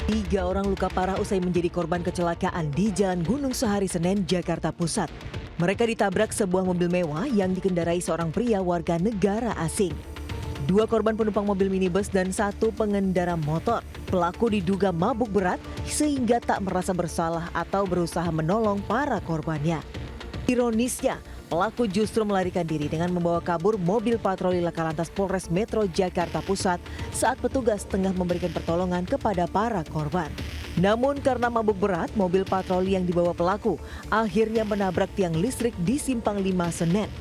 3 orang luka parah usai menjadi korban kecelakaan di Jalan Gunung Sahari Senen, Jakarta Pusat. Mereka ditabrak sebuah mobil mewah yang dikendarai seorang pria warga negara asing. 2 korban penumpang mobil minibus dan 1 pengendara motor. Pelaku diduga mabuk berat sehingga tak merasa bersalah atau berusaha menolong para korbannya. Ironisnya, pelaku justru melarikan diri dengan membawa kabur mobil patroli Laka Lantas Polres Metro Jakarta Pusat saat petugas tengah memberikan pertolongan kepada para korban. Namun karena mabuk berat, mobil patroli yang dibawa pelaku akhirnya menabrak tiang listrik di Simpang 5 Senen.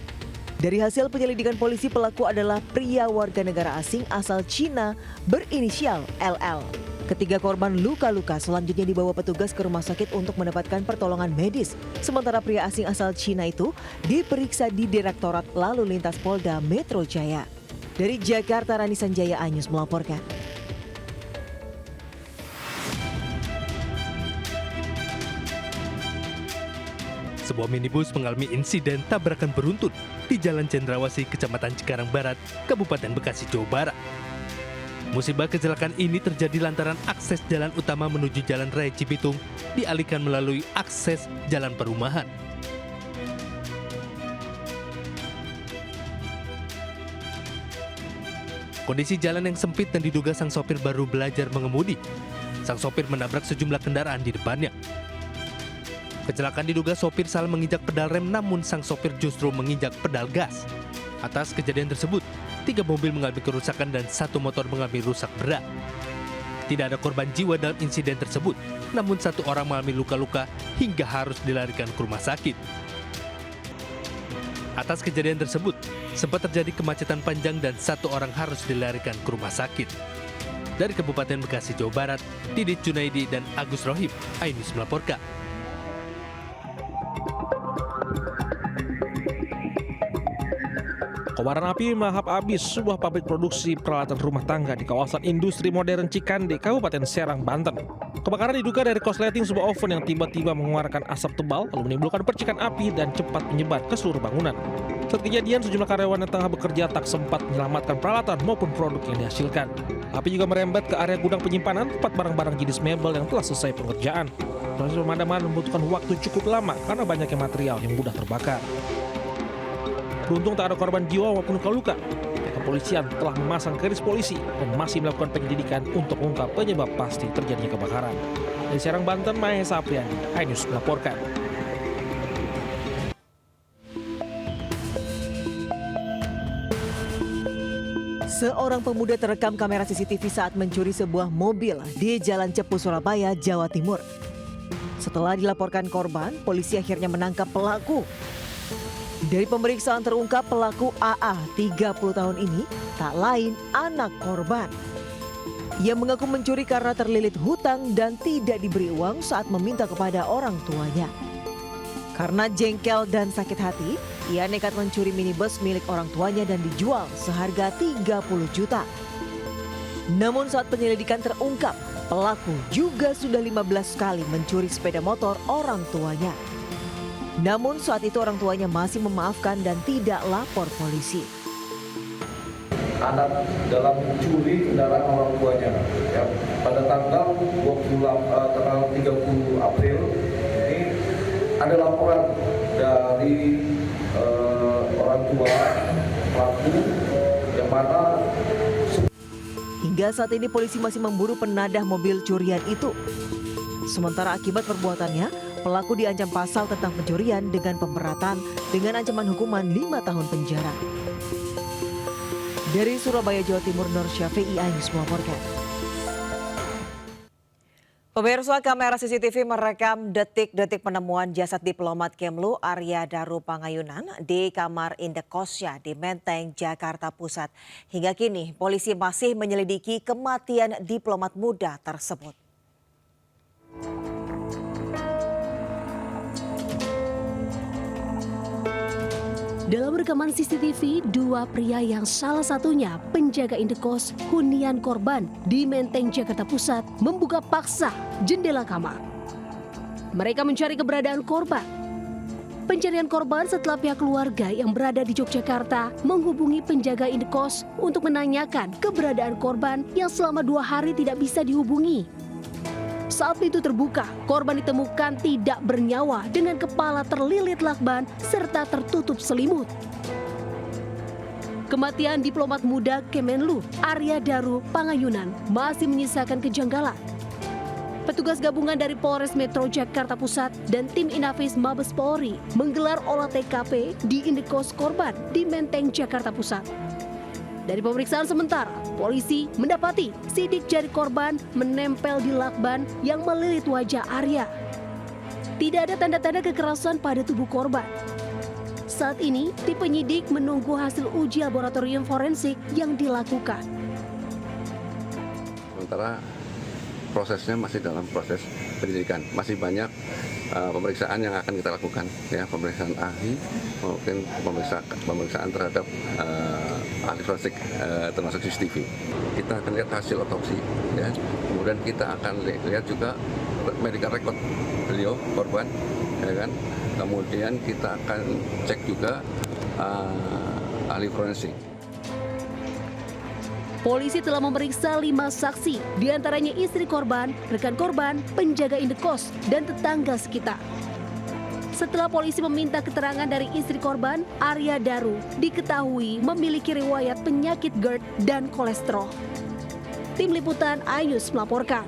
Dari hasil penyelidikan polisi, pelaku adalah pria warga negara asing asal Cina berinisial LL. Ketiga korban luka-luka selanjutnya dibawa petugas ke rumah sakit untuk mendapatkan pertolongan medis. Sementara pria asing asal Cina itu diperiksa di Direktorat Lalu Lintas Polda Metro Jaya. Dari Jakarta, Rani Sanjaya, iNews melaporkan. Sebuah minibus mengalami insiden tabrakan beruntun di Jalan Cendrawasih, Kecamatan Cikarang Barat, Kabupaten Bekasi, Jawa Barat. Musibah kecelakaan ini terjadi lantaran akses jalan utama menuju Jalan Raya Cibitung dialihkan melalui akses jalan perumahan. Kondisi jalan yang sempit dan diduga sang sopir baru belajar mengemudi. Sang sopir menabrak sejumlah kendaraan di depannya. Kecelakaan diduga sopir salah menginjak pedal rem, namun sang sopir justru menginjak pedal gas. Atas kejadian tersebut, 3 mobil mengalami kerusakan dan 1 motor mengalami rusak berat. Tidak ada korban jiwa dalam insiden tersebut, namun 1 orang mengalami luka-luka hingga harus dilarikan ke rumah sakit. Atas kejadian tersebut, sempat terjadi kemacetan panjang dan 1 orang harus dilarikan ke rumah sakit. Dari Kabupaten Bekasi, Jawa Barat, Didit Junaidi dan Agus Rohim, iNews melaporkan. Kobaran api melahap habis sebuah pabrik produksi peralatan rumah tangga di kawasan industri modern Cikande, Kabupaten Serang, Banten. Kebakaran diduga dari korsleting sebuah oven yang tiba-tiba mengeluarkan asap tebal lalu menimbulkan percikan api dan cepat menyebar ke seluruh bangunan. Saat kejadian, sejumlah karyawan yang tengah bekerja tak sempat menyelamatkan peralatan maupun produk yang dihasilkan. Api juga merembet ke area gudang penyimpanan tempat barang-barang jenis mebel yang telah selesai pengerjaan. Proses pemadaman membutuhkan waktu cukup lama karena banyaknya material yang mudah terbakar. Beruntung tak ada korban jiwa maupun luka-luka. Kepolisian telah memasang garis polisi dan masih melakukan penyelidikan untuk mengungkap penyebab pasti terjadinya kebakaran. Dari Serang, Banten, Mahesa Apriani, iNews melaporkan. Seorang pemuda terekam kamera CCTV saat mencuri sebuah mobil di Jalan Cepu, Surabaya, Jawa Timur. Setelah dilaporkan korban, polisi akhirnya menangkap pelaku. Dari pemeriksaan terungkap pelaku AA 30 tahun ini tak lain anak korban. Ia mengaku mencuri karena terlilit hutang dan tidak diberi uang saat meminta kepada orang tuanya. Karena jengkel dan sakit hati, ia nekat mencuri minibus milik orang tuanya dan dijual seharga 30 juta. Namun saat penyelidikan terungkap, pelaku juga sudah 15 kali mencuri sepeda motor orang tuanya. Namun saat itu orang tuanya masih memaafkan dan tidak lapor polisi. Anak dalam mencuri kendaraan orang tuanya, ya, pada tanggal 30 April ini ada laporan dari orang tua pelaku yang mana hingga saat ini polisi masih memburu penadah mobil curian itu. Sementara akibat perbuatannya, pelaku diancam pasal tentang pencurian dengan pemberatan dengan ancaman hukuman 5 tahun penjara. Dari Surabaya, Jawa Timur, Nur Syafi'i, iNews melaporkan. Pemirsa, kamera CCTV merekam detik-detik penemuan jasad diplomat Kemlu Arya Daru Pangayunan di kamar indekosnya di Menteng, Jakarta Pusat. Hingga kini, polisi masih menyelidiki kematian diplomat muda tersebut. Dalam rekaman CCTV, 2 pria yang salah satunya penjaga indekos hunian korban di Menteng, Jakarta Pusat membuka paksa jendela kamar. Mereka mencari keberadaan korban. Pencarian korban setelah pihak keluarga yang berada di Yogyakarta menghubungi penjaga indekos untuk menanyakan keberadaan korban yang selama 2 hari tidak bisa dihubungi. Saat pintu terbuka, korban ditemukan tidak bernyawa dengan kepala terlilit lakban serta tertutup selimut. Kematian diplomat muda Kemenlu, Arya Daru Pangayunan, masih menyisakan kejanggalan. Petugas gabungan dari Polres Metro Jakarta Pusat dan tim Inafis Mabes Polri menggelar olah TKP di indekos korban di Menteng, Jakarta Pusat. Dari pemeriksaan sementara, polisi mendapati sidik jari korban menempel di lakban yang melilit wajah Arya. Tidak ada tanda-tanda kekerasan pada tubuh korban. Saat ini, tim penyidik menunggu hasil uji laboratorium forensik yang dilakukan. Sementara prosesnya masih dalam proses penyidikan, masih banyak pemeriksaan yang akan kita lakukan, ya, pemeriksaan ahli, mungkin pemeriksaan terhadap ahli forensik termasuk CCTV. Kita akan lihat hasil otopsi, ya. Kemudian kita akan lihat juga medical record beliau korban, ya kan. Kemudian kita akan cek juga ahli forensik. Polisi telah memeriksa 5 saksi, diantaranya istri korban, rekan korban, penjaga indekos, dan tetangga sekitar. Setelah polisi meminta keterangan dari istri korban, Arya Daru diketahui memiliki riwayat penyakit GERD dan kolesterol. Tim Liputan Ayus melaporkan.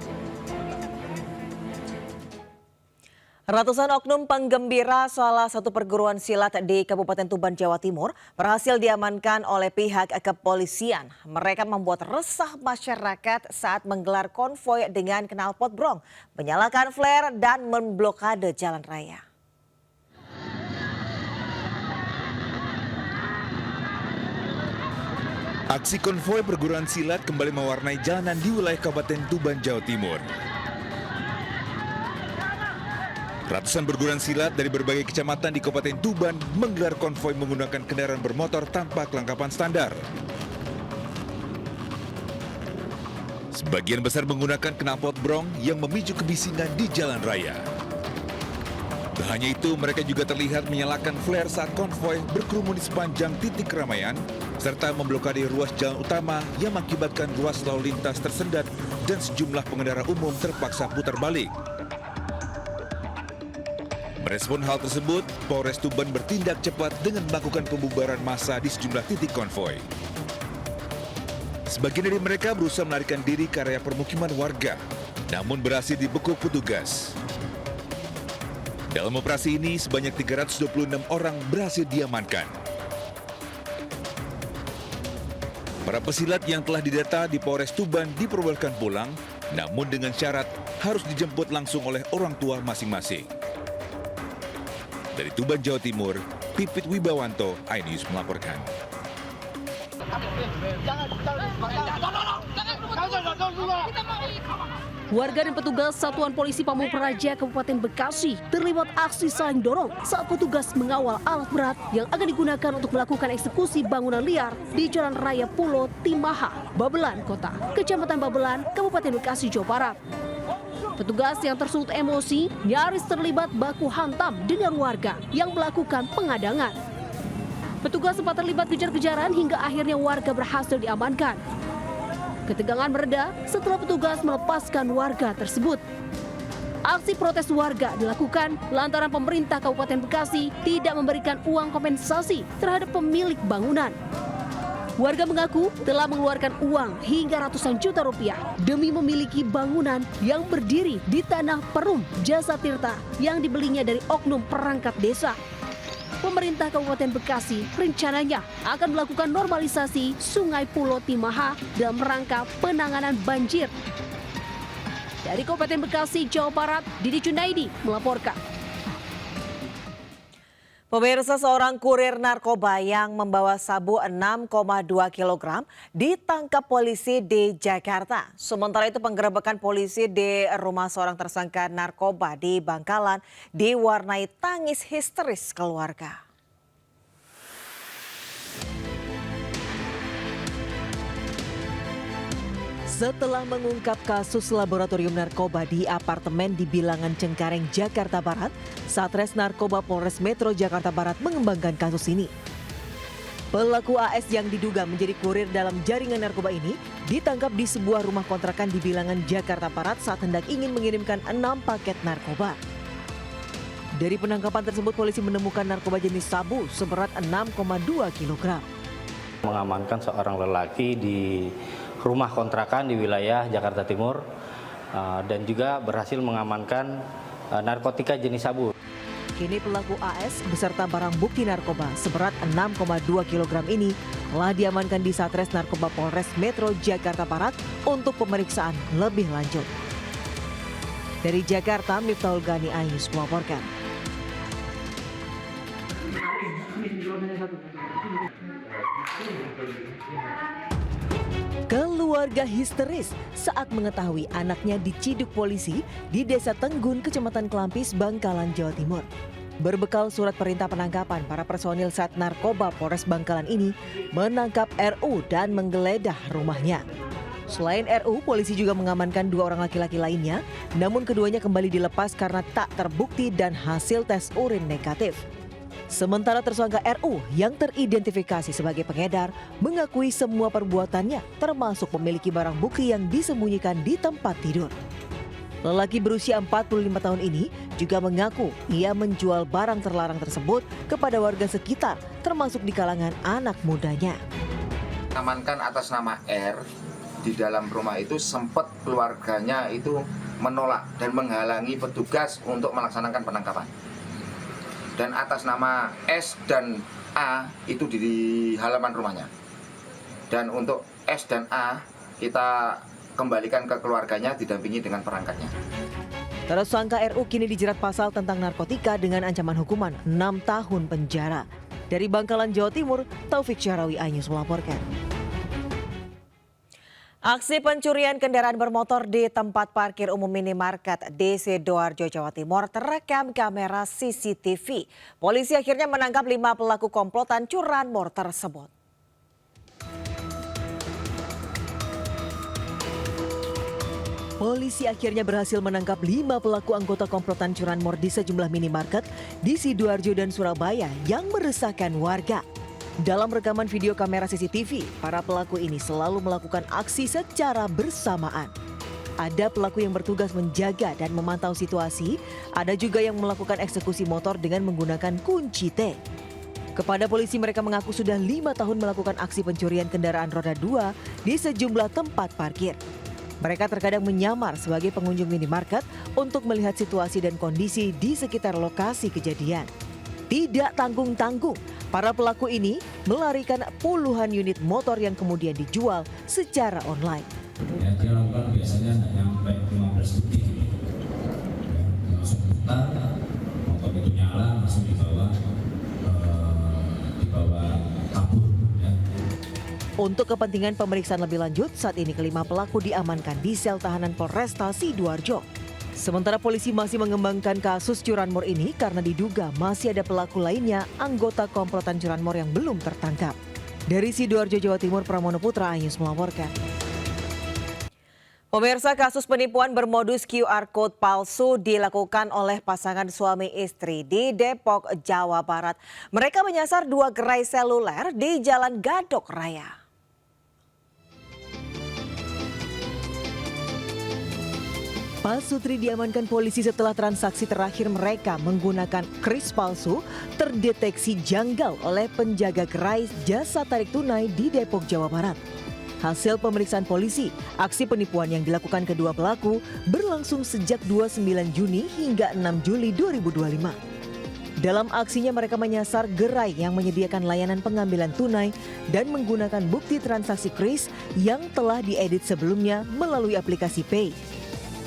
Ratusan oknum penggembira salah satu perguruan silat di Kabupaten Tuban, Jawa Timur berhasil diamankan oleh pihak kepolisian. Mereka membuat resah masyarakat saat menggelar konvoi dengan knalpot brong, menyalakan flare dan memblokade jalan raya. Aksi konvoi perguruan silat kembali mewarnai jalanan di wilayah Kabupaten Tuban, Jawa Timur. Ratusan perguruan silat dari berbagai kecamatan di Kabupaten Tuban menggelar konvoi menggunakan kendaraan bermotor tanpa kelengkapan standar. Sebagian besar menggunakan knalpot brong yang memicu kebisingan di jalan raya. Tak hanya itu, mereka juga terlihat menyalakan flare saat konvoi berkerumun di sepanjang titik keramaian, serta memblokade ruas jalan utama yang mengakibatkan ruas lalu lintas tersendat dan sejumlah pengendara umum terpaksa putar balik. Merespon hal tersebut, Polres Tuban bertindak cepat dengan melakukan pembubaran massa di sejumlah titik konvoi. Sebagian dari mereka berusaha melarikan diri ke area permukiman warga, namun berhasil dibekuk petugas. Dalam operasi ini, sebanyak 326 orang berhasil diamankan. Para pesilat yang telah didata di Polres Tuban diperbolehkan pulang, namun dengan syarat harus dijemput langsung oleh orang tua masing-masing. Dari Tuban, Jawa Timur, Pipit Wibawanto, iNews melaporkan. Warga dan petugas Satuan Polisi Pamung Praja Kabupaten Bekasi terlibat aksi saling dorong saat petugas mengawal alat berat yang akan digunakan untuk melakukan eksekusi bangunan liar di Jalan Raya Pulo Timaha, Babelan Kota, Kecamatan Babelan, Kabupaten Bekasi, Jawa Barat. Petugas yang tersulut emosi nyaris terlibat baku hantam dengan warga yang melakukan pengadangan. Petugas sempat terlibat kejar-kejaran hingga akhirnya warga berhasil diamankan. Ketegangan mereda setelah petugas melepaskan warga tersebut. Aksi protes warga dilakukan lantaran pemerintah Kabupaten Bekasi tidak memberikan uang kompensasi terhadap pemilik bangunan. Warga mengaku telah mengeluarkan uang hingga ratusan juta rupiah demi memiliki bangunan yang berdiri di tanah Perum Jasa Tirta yang dibelinya dari oknum perangkat desa. Pemerintah Kabupaten Bekasi rencananya akan melakukan normalisasi Sungai Pulo Timaha dalam rangka penanganan banjir. Dari Kabupaten Bekasi, Jawa Barat, Didi Junaidi melaporkan. Pemirsa, seorang kurir narkoba yang membawa sabu 6,2 kg ditangkap polisi di Jakarta. Sementara itu penggerebekan polisi di rumah seorang tersangka narkoba di Bangkalan diwarnai tangis histeris keluarga. Setelah mengungkap kasus laboratorium narkoba di apartemen di Bilangan Cengkareng, Jakarta Barat, Satres Narkoba Polres Metro Jakarta Barat mengembangkan kasus ini. Pelaku AS yang diduga menjadi kurir dalam jaringan narkoba ini ditangkap di sebuah rumah kontrakan di Bilangan, Jakarta Barat saat hendak ingin mengirimkan 6 paket narkoba. Dari penangkapan tersebut, polisi menemukan narkoba jenis sabu seberat 6,2 kg. Mengamankan seorang lelaki di rumah kontrakan di wilayah Jakarta Timur dan juga berhasil mengamankan narkotika jenis sabu. Kini pelaku AS beserta barang bukti narkoba seberat 6,2 kg ini telah diamankan di Satres Narkoba Polres Metro Jakarta Barat untuk pemeriksaan lebih lanjut. Dari Jakarta, Miftahul Gani Ayus melaporkan. Keluarga histeris saat mengetahui anaknya diciduk polisi di Desa Tenggun, Kecamatan Kelampis, Bangkalan, Jawa Timur. Berbekal surat perintah penangkapan, para personil Sat Narkoba Polres Bangkalan ini menangkap RU dan menggeledah rumahnya. Selain RU, polisi juga mengamankan 2 orang laki-laki lainnya, namun keduanya kembali dilepas karena tak terbukti dan hasil tes urin negatif. Sementara tersangka RU yang teridentifikasi sebagai pengedar mengakui semua perbuatannya, termasuk memiliki barang bukti yang disembunyikan di tempat tidur. Lelaki berusia 45 tahun ini juga mengaku ia menjual barang terlarang tersebut kepada warga sekitar, termasuk di kalangan anak mudanya. Amankan atas nama R, di dalam rumah itu sempat keluarganya itu menolak dan menghalangi petugas untuk melaksanakan penangkapan. Dan atas nama S dan A itu di halaman rumahnya. Dan untuk S dan A kita kembalikan ke keluarganya didampingi dengan perangkatnya. Tersangka RU kini dijerat pasal tentang narkotika dengan ancaman hukuman 6 tahun penjara. Dari Bangkalan, Jawa Timur, Taufik Syarawi Anyus melaporkan. Aksi pencurian kendaraan bermotor di tempat parkir umum minimarket di Sidoarjo, Jawa Timur terekam kamera CCTV. Polisi akhirnya menangkap 5 pelaku komplotan curanmor tersebut. Polisi akhirnya berhasil menangkap 5 pelaku anggota komplotan curanmor di sejumlah minimarket di Sidoarjo dan Surabaya yang meresahkan warga. Dalam rekaman video kamera CCTV, para pelaku ini selalu melakukan aksi secara bersamaan. Ada pelaku yang bertugas menjaga dan memantau situasi, ada juga yang melakukan eksekusi motor dengan menggunakan kunci T. Kepada polisi, mereka mengaku sudah 5 tahun melakukan aksi pencurian kendaraan roda 2 di sejumlah tempat parkir. Mereka terkadang menyamar sebagai pengunjung minimarket untuk melihat situasi dan kondisi di sekitar lokasi kejadian. Tidak tanggung-tanggung, para pelaku ini melarikan puluhan unit motor yang kemudian dijual secara online. Ya, dia lakukan biasanya nggak nyampe 15 detik. Langsung putar, motor itu nyala, langsung dibawa kabur. Ya. Untuk kepentingan pemeriksaan lebih lanjut, saat ini kelima pelaku diamankan di sel tahanan Polresta Sidoarjo. Sementara polisi masih mengembangkan kasus curanmor ini karena diduga masih ada pelaku lainnya anggota komplotan curanmor yang belum tertangkap. Dari Sidoarjo, Jawa Timur, Pramono Putra Anyus melaporkan. Pemirsa, kasus penipuan bermodus QR Code palsu dilakukan oleh pasangan suami istri di Depok, Jawa Barat. Mereka menyasar 2 gerai seluler di Jalan Gadok Raya. Pak Sutri diamankan polisi setelah transaksi terakhir mereka menggunakan kris palsu terdeteksi janggal oleh penjaga gerai jasa tarik tunai di Depok, Jawa Barat. Hasil pemeriksaan polisi, aksi penipuan yang dilakukan kedua pelaku berlangsung sejak 29 Juni hingga 6 Juli 2025. Dalam aksinya mereka menyasar gerai yang menyediakan layanan pengambilan tunai dan menggunakan bukti transaksi kris yang telah diedit sebelumnya melalui aplikasi Pay.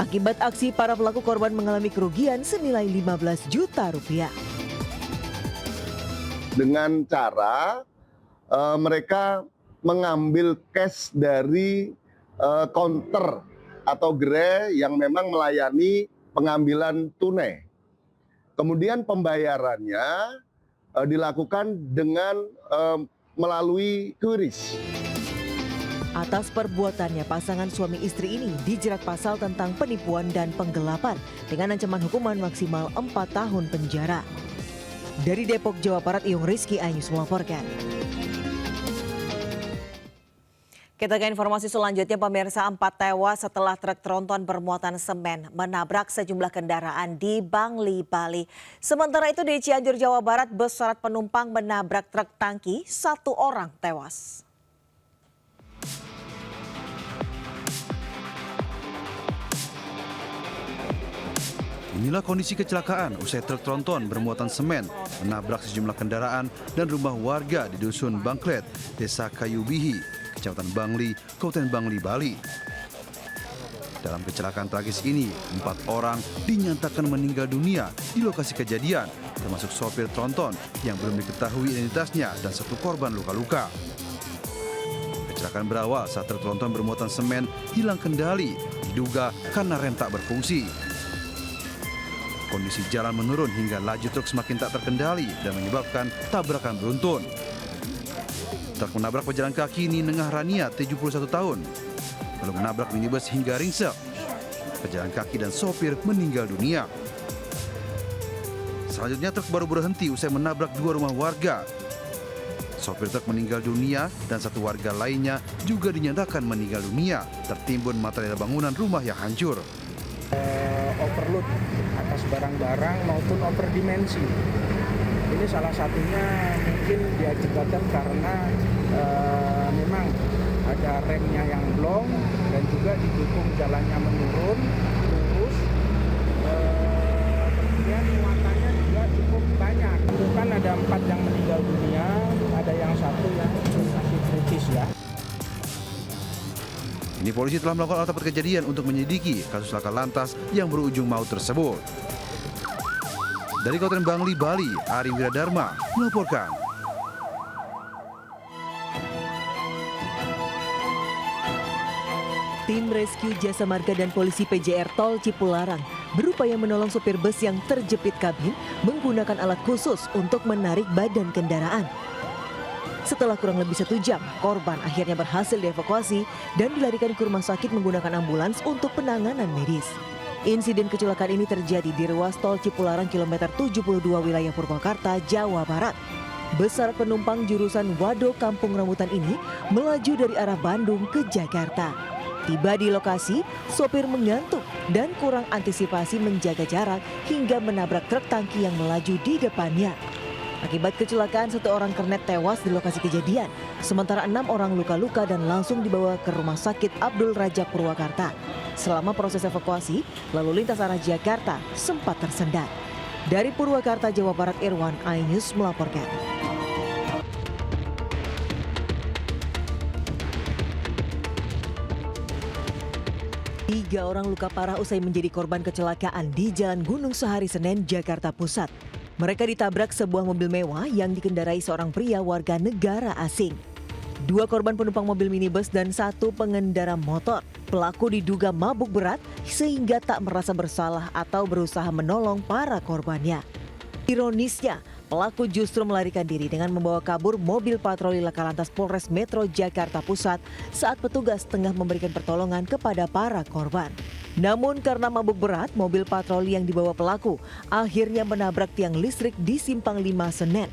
Akibat aksi, para pelaku korban mengalami kerugian senilai 15 juta rupiah. Dengan cara mereka mengambil cash dari counter atau gerai yang memang melayani pengambilan tunai. Kemudian pembayarannya dilakukan dengan melalui QRIS. Atas perbuatannya, pasangan suami istri ini dijerat pasal tentang penipuan dan penggelapan dengan ancaman hukuman maksimal 4 tahun penjara. Dari Depok, Jawa Barat, Iyung Rizky Anyus melaporkan. Kita ke informasi selanjutnya, pemirsa, 4 tewas setelah truk tronton bermuatan semen menabrak sejumlah kendaraan di Bangli, Bali. Sementara itu di Cianjur, Jawa Barat, bus syarat penumpang menabrak truk tangki, 1 orang tewas. Inilah kondisi kecelakaan usai truk tronton bermuatan semen menabrak sejumlah kendaraan dan rumah warga di Dusun Bangklet, Desa Kayubihi, Kecamatan Bangli, Kabupaten Bangli, Bali. Dalam kecelakaan tragis ini, 4 orang dinyatakan meninggal dunia di lokasi kejadian, termasuk sopir tronton yang belum diketahui identitasnya dan 1 korban luka-luka. Kecelakaan berawal saat truk tronton bermuatan semen hilang kendali, diduga karena rem tak berfungsi. Kondisi jalan menurun hingga laju truk semakin tak terkendali dan menyebabkan tabrakan beruntun. Truk menabrak pejalan kaki Ninengah Rania, 71 tahun. Lalu menabrak minibus hingga ringsek. Pejalan kaki dan sopir meninggal dunia. Selanjutnya truk baru berhenti usai menabrak 2 rumah warga. Sopir truk meninggal dunia dan 1 warga lainnya juga dinyatakan meninggal dunia tertimbun material bangunan rumah yang hancur. Overload atas barang-barang maupun overdimensi. Ini salah satunya mungkin diakibatkan karena memang ada remnya yang blong dan juga didukung jalannya menurun lurus. Kemudian muatannya juga cukup banyak. Bukan ada 4 yang meninggal dunia, ada yang 1 yang masih kritis ya. Ini polisi telah melakukan olah tempat kejadian untuk menyelidiki kasus laka lantas yang berujung maut tersebut. Dari Kabupaten Bangli, Bali, Ari Wiradharma melaporkan. Tim rescue Jasa Marga dan polisi PJR Tol Cipularang berupaya menolong sopir bus yang terjepit kabin menggunakan alat khusus untuk menarik badan kendaraan. Setelah kurang lebih 1 jam, korban akhirnya berhasil dievakuasi dan dilarikan ke rumah sakit menggunakan ambulans untuk penanganan medis. Insiden kecelakaan ini terjadi di ruas tol Cipularang kilometer 72 wilayah Purwakarta, Jawa Barat. Bus syarat penumpang jurusan Wado Kampung Rambutan ini melaju dari arah Bandung ke Jakarta. Tiba di lokasi, sopir mengantuk dan kurang antisipasi menjaga jarak hingga menabrak truk tangki yang melaju di depannya. Akibat kecelakaan 1 orang kernet tewas di lokasi kejadian, sementara 6 orang luka-luka dan langsung dibawa ke Rumah Sakit Abdul Rajak Purwakarta. Selama proses evakuasi, lalu lintas arah Jakarta sempat tersendat. Dari Purwakarta, Jawa Barat, Irwan iNews melaporkan. Tiga orang luka parah usai menjadi korban kecelakaan di Jalan Gunung Sahari Senen, Jakarta Pusat. Mereka ditabrak sebuah mobil mewah yang dikendarai seorang pria warga negara asing. 2 korban penumpang mobil minibus dan 1 pengendara motor. Pelaku diduga mabuk berat sehingga tak merasa bersalah atau berusaha menolong para korbannya. Ironisnya, pelaku justru melarikan diri dengan membawa kabur mobil patroli Laka Lantas Polres Metro Jakarta Pusat saat petugas tengah memberikan pertolongan kepada para korban. Namun karena mabuk berat, mobil patroli yang dibawa pelaku akhirnya menabrak tiang listrik di Simpang 5 Senen.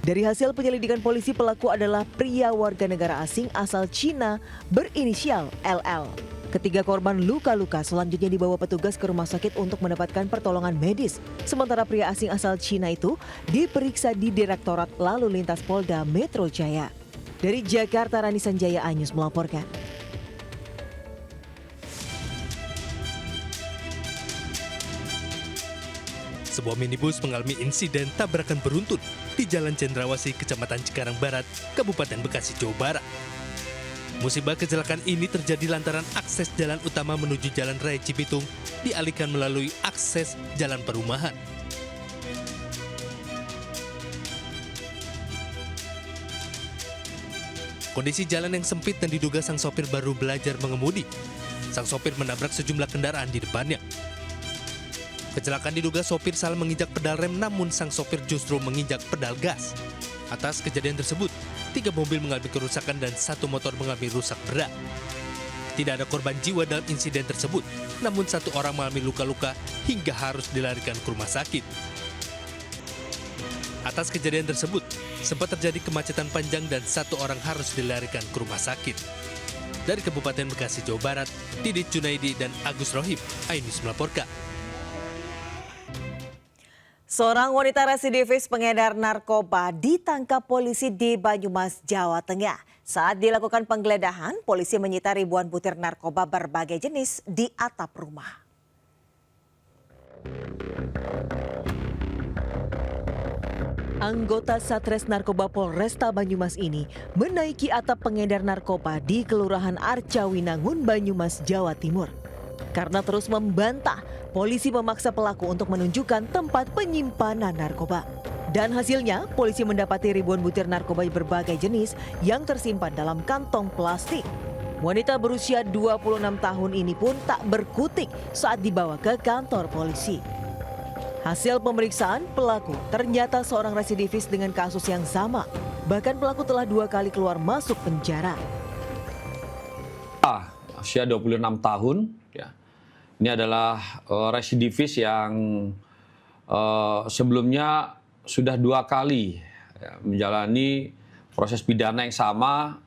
Dari hasil penyelidikan polisi, pelaku adalah pria warga negara asing asal Cina berinisial LL. Ketiga korban luka-luka selanjutnya dibawa petugas ke rumah sakit untuk mendapatkan pertolongan medis. Sementara pria asing asal Cina itu diperiksa di Direktorat Lalu Lintas Polda Metro Jaya. Dari Jakarta, Rani Sanjaya iNews melaporkan. Sebuah minibus mengalami insiden tabrakan beruntun di Jalan Cendrawasih, Kecamatan Cikarang Barat, Kabupaten Bekasi, Jawa Barat. Musibah kecelakaan ini terjadi lantaran akses jalan utama menuju Jalan Raya Cibitung dialihkan melalui akses jalan perumahan. Kondisi jalan yang sempit dan diduga sang sopir baru belajar mengemudi. Sang sopir menabrak sejumlah kendaraan di depannya. Kecelakaan diduga sopir salah menginjak pedal rem, namun sang sopir justru menginjak pedal gas. Atas kejadian tersebut, 3 mobil mengalami kerusakan dan 1 motor mengalami rusak berat. Tidak ada korban jiwa dalam insiden tersebut, namun 1 orang mengalami luka-luka hingga harus dilarikan ke rumah sakit. Atas kejadian tersebut, sempat terjadi kemacetan panjang dan 1 orang harus dilarikan ke rumah sakit. Dari Kabupaten Bekasi, Jawa Barat, Didit Junaidi dan Agus Rohim, iNews melaporkan. Seorang wanita residivis pengedar narkoba ditangkap polisi di Banyumas, Jawa Tengah. Saat dilakukan penggeledahan, polisi menyita ribuan butir narkoba berbagai jenis di atap rumah. Anggota Satres Narkoba Polresta Banyumas ini menaiki atap pengedar narkoba di Kelurahan Arcawinangun, Banyumas, Jawa Timur. Karena terus membantah, polisi memaksa pelaku untuk menunjukkan tempat penyimpanan narkoba. Dan hasilnya, polisi mendapati ribuan butir narkoba berbagai jenis yang tersimpan dalam kantong plastik. Wanita berusia 26 tahun ini pun tak berkutik saat dibawa ke kantor polisi. Hasil pemeriksaan, pelaku ternyata seorang residivis dengan kasus yang sama. Bahkan pelaku telah 2 kali keluar masuk penjara. Usia 26 tahun, ya. Ini adalah residivis yang sebelumnya sudah 2 kali ya, menjalani proses pidana yang sama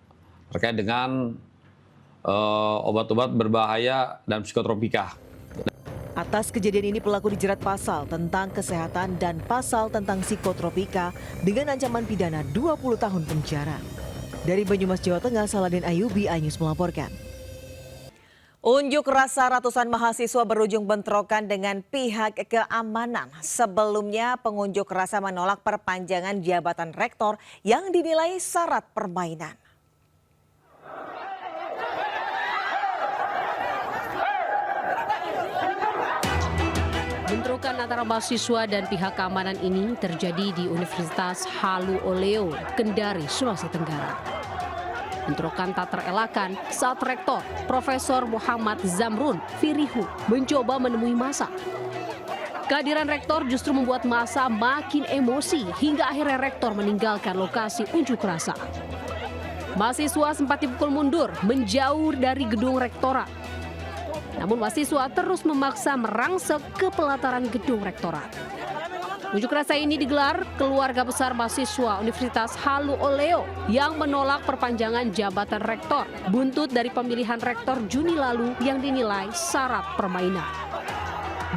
terkait dengan obat-obat berbahaya dan psikotropika. Atas kejadian ini pelaku dijerat pasal tentang kesehatan dan pasal tentang psikotropika dengan ancaman pidana 20 tahun penjara. Dari Banyumas, Jawa Tengah, Saladin Ayubi, iNews melaporkan. Unjuk rasa ratusan mahasiswa berujung bentrokan dengan pihak keamanan. Sebelumnya pengunjuk rasa menolak perpanjangan jabatan rektor yang dinilai syarat permainan. Bentrokan antara mahasiswa dan pihak keamanan ini terjadi di Universitas Halu Oleo, Kendari, Sulawesi Tenggara. Bentrokan tak terelakkan saat Rektor Profesor Muhammad Zamrun Firihu mencoba menemui massa. Kehadiran Rektor justru membuat massa makin emosi hingga akhirnya Rektor meninggalkan lokasi unjuk rasa. Mahasiswa sempat dipukul mundur menjauh dari gedung Rektorat. Namun mahasiswa terus memaksa merangsek ke pelataran gedung rektorat. Unjuk rasa ini digelar keluarga besar mahasiswa Universitas Halu Oleo yang menolak perpanjangan jabatan rektor buntut dari pemilihan rektor Juni lalu yang dinilai syarat permainan.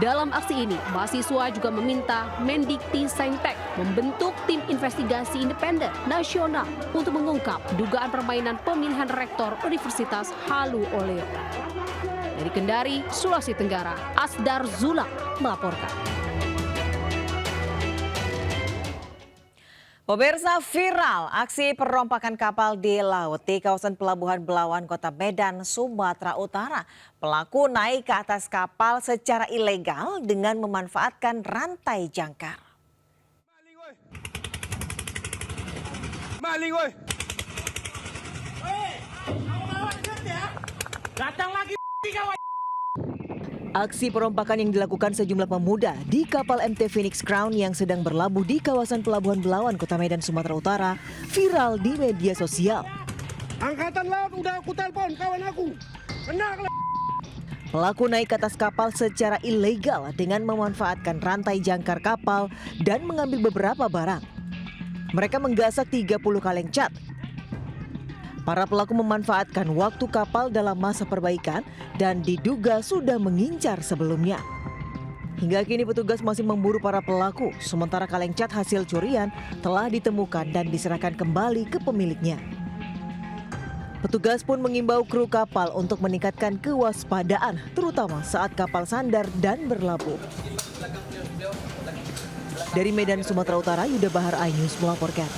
Dalam aksi ini, mahasiswa juga meminta Mendikti-Saintek membentuk tim investigasi independen nasional untuk mengungkap dugaan permainan pemilihan rektor Universitas Halu Oleo. Dari Kendari, Sulawesi Tenggara, Asdar Zulak melaporkan. Pemirsa, viral aksi perompakan kapal di laut di kawasan Pelabuhan Belawan, Kota Medan, Sumatera Utara. Pelaku naik ke atas kapal secara ilegal dengan memanfaatkan rantai jangkar. Maling woi. Datang lagi kawan. Aksi perompakan yang dilakukan sejumlah pemuda di kapal MT Phoenix Crown yang sedang berlabuh di kawasan Pelabuhan Belawan, Kota Medan, Sumatera Utara, viral di media sosial. Angkatan Laut udah aku telepon kawan aku. Enak. Pelaku naik ke atas kapal secara ilegal dengan memanfaatkan rantai jangkar kapal dan mengambil beberapa barang. Mereka menggasak 30 kaleng cat. Para pelaku memanfaatkan waktu kapal dalam masa perbaikan dan diduga sudah mengincar sebelumnya. Hingga kini petugas masih memburu para pelaku, sementara kaleng cat hasil curian telah ditemukan dan diserahkan kembali ke pemiliknya. Petugas pun mengimbau kru kapal untuk meningkatkan kewaspadaan, terutama saat kapal sandar dan berlabuh. Dari Medan, Sumatera Utara, Yuda Bahar, iNews melaporkan.